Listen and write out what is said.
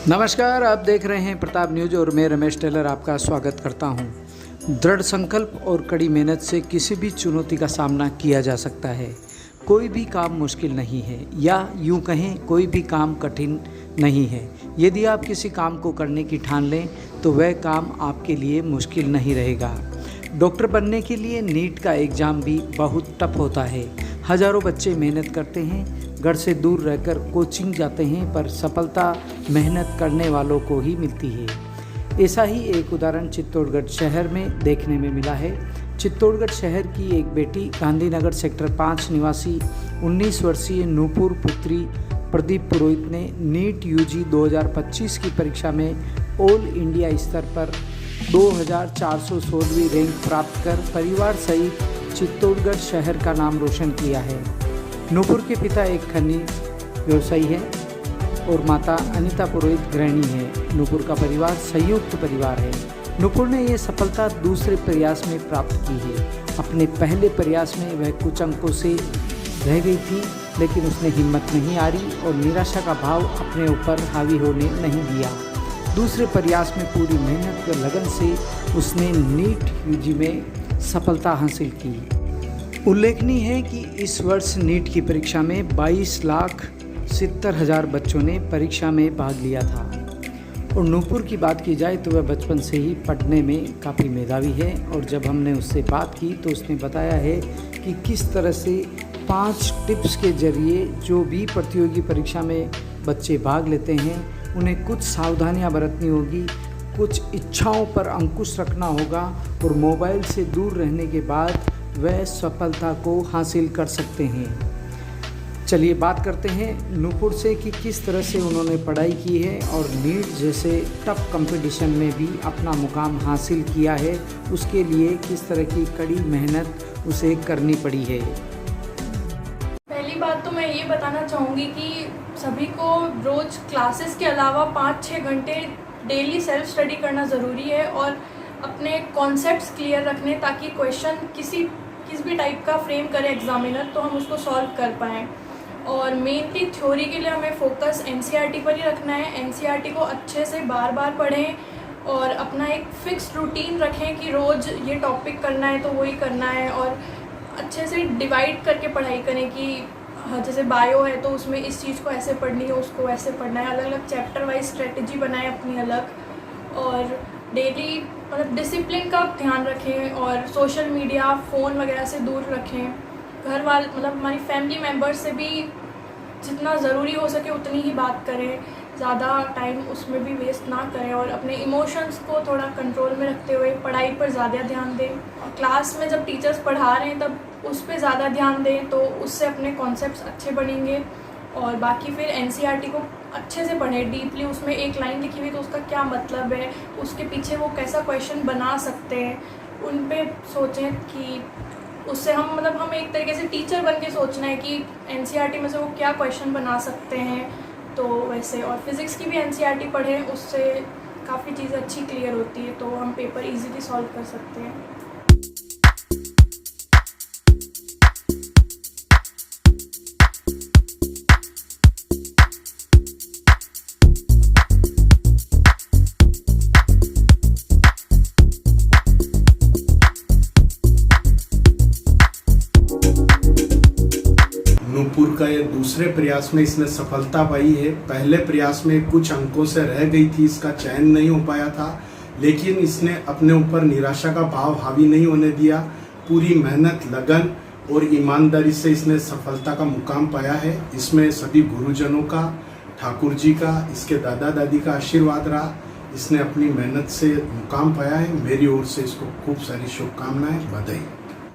नमस्कार, आप देख रहे हैं प्रताप न्यूज और मैं रमेश टेलर आपका स्वागत करता हूं। दृढ़ संकल्प और कड़ी मेहनत से किसी भी चुनौती का सामना किया जा सकता है। कोई भी काम मुश्किल नहीं है, या यूं कहें कोई भी काम कठिन नहीं है। यदि आप किसी काम को करने की ठान लें तो वह काम आपके लिए मुश्किल नहीं रहेगा। डॉक्टर बनने के लिए नीट का एग्ज़ाम भी बहुत टफ होता है। हज़ारों बच्चे मेहनत करते हैं, घर से दूर रहकर कोचिंग जाते हैं, पर सफलता मेहनत करने वालों को ही मिलती है। ऐसा ही एक उदाहरण चित्तौड़गढ़ शहर में देखने में मिला है। चित्तौड़गढ़ शहर की एक बेटी गांधीनगर सेक्टर 5 निवासी 19 वर्षीय नूपुर पुत्री प्रदीप पुरोहित ने नीट यूजी 2025 की परीक्षा में ऑल इंडिया स्तर पर 2416वीं रैंक प्राप्त कर परिवार सहित चित्तौड़गढ़ शहर का नाम रोशन किया है। नूपुर के पिता एक खनिज व्यवसायी है और माता अनीता पुरोहित गृहिणी है। नूपुर का परिवार संयुक्त परिवार है। नूपुर ने यह सफलता दूसरे प्रयास में प्राप्त की है। अपने पहले प्रयास में वह कुछ अंकों से रह गई थी, लेकिन उसने हिम्मत नहीं हारी और निराशा का भाव अपने ऊपर हावी होने नहीं दिया। दूसरे प्रयास में पूरी मेहनत व लगन से उसने नीट यूजी में सफलता हासिल की। उल्लेखनीय है कि इस वर्ष नीट की परीक्षा में 22,70,000 बच्चों ने परीक्षा में भाग लिया था। और नूपुर की बात की जाए तो वह बचपन से ही पढ़ने में काफ़ी मेधावी है। और जब हमने उससे बात की तो उसने बताया है कि किस तरह से 5 टिप्स के जरिए जो भी प्रतियोगी परीक्षा में बच्चे भाग लेते हैं उन्हें कुछ सावधानियां बरतनी होगी, कुछ इच्छाओं पर अंकुश रखना होगा और मोबाइल से दूर रहने के बाद वह सफलता को हासिल कर सकते हैं। चलिए बात करते हैं नूपुर से कि किस तरह से उन्होंने पढ़ाई की है और नीट जैसे टफ कंपटीशन में भी अपना मुकाम हासिल किया है। उसके लिए किस तरह की कड़ी मेहनत उसे करनी पड़ी है। पहली बात तो मैं ये बताना चाहूँगी कि सभी को रोज़ क्लासेस के अलावा 5-6 घंटे डेली सेल्फ स्टडी करना ज़रूरी है और अपने कॉन्सेप्ट्स क्लियर रखने, ताकि क्वेश्चन किस भी टाइप का फ्रेम करे एग्जामिनर तो हम उसको सॉल्व कर पाएँ। और मेनली थ्योरी के लिए हमें फोकस एनसीईआरटी पर ही रखना है। एनसीईआरटी को अच्छे से बार बार पढ़ें और अपना एक फिक्स रूटीन रखें कि रोज़ ये टॉपिक करना है तो वही करना है, और अच्छे से डिवाइड करके पढ़ाई करें कि जैसे बायो है तो उसमें इस चीज़ को ऐसे पढ़नी है, उसको ऐसे पढ़ना है। अलग अलग चैप्टर वाइज स्ट्रेटजी बनाएं अपनी अलग, और डेली मतलब डिसिप्लिन का ध्यान रखें और सोशल मीडिया फ़ोन वगैरह से दूर रखें। घर वाले मतलब हमारी फैमिली मेम्बर्स से भी जितना ज़रूरी हो सके उतनी ही बात करें, ज़्यादा टाइम उसमें भी वेस्ट ना करें, और अपने इमोशंस को थोड़ा कंट्रोल में रखते हुए पढ़ाई पर ज़्यादा ध्यान दें। क्लास में जब टीचर्स पढ़ा रहे हैं तब उस पर ज़्यादा ध्यान दें, तो उससे अपने कॉन्सेप्ट्स अच्छे बनेंगे। और बाकी फिर एनसीईआरटी को अच्छे से पढ़ें डीपली। उसमें एक लाइन लिखी हुई तो उसका क्या मतलब है, उसके पीछे वो कैसा क्वेश्चन बना सकते हैं, उन पे सोचें कि उससे हम एक तरीके से टीचर बन के सोचना है कि एनसीईआरटी में से वो क्या क्वेश्चन बना सकते हैं। तो वैसे और फिज़िक्स की भी एनसीईआरटी पढ़ें, उससे काफ़ी चीज़ें अच्छी क्लियर होती है, तो हम पेपर इजीली सॉल्व कर सकते हैं। नूपुर का ये दूसरे प्रयास में इसने सफलता पाई है। पहले प्रयास में कुछ अंकों से रह गई थी, इसका चयन नहीं हो पाया था, लेकिन इसने अपने ऊपर निराशा का भाव हावी नहीं होने दिया। पूरी मेहनत, लगन और ईमानदारी से इसने सफलता का मुकाम पाया है। इसमें सभी गुरुजनों का, ठाकुर जी का, इसके दादा दादी का आशीर्वाद रहा। इसने अपनी मेहनत से मुकाम पाया है। मेरी ओर से इसको खूब सारी शुभकामनाएं, बधाई।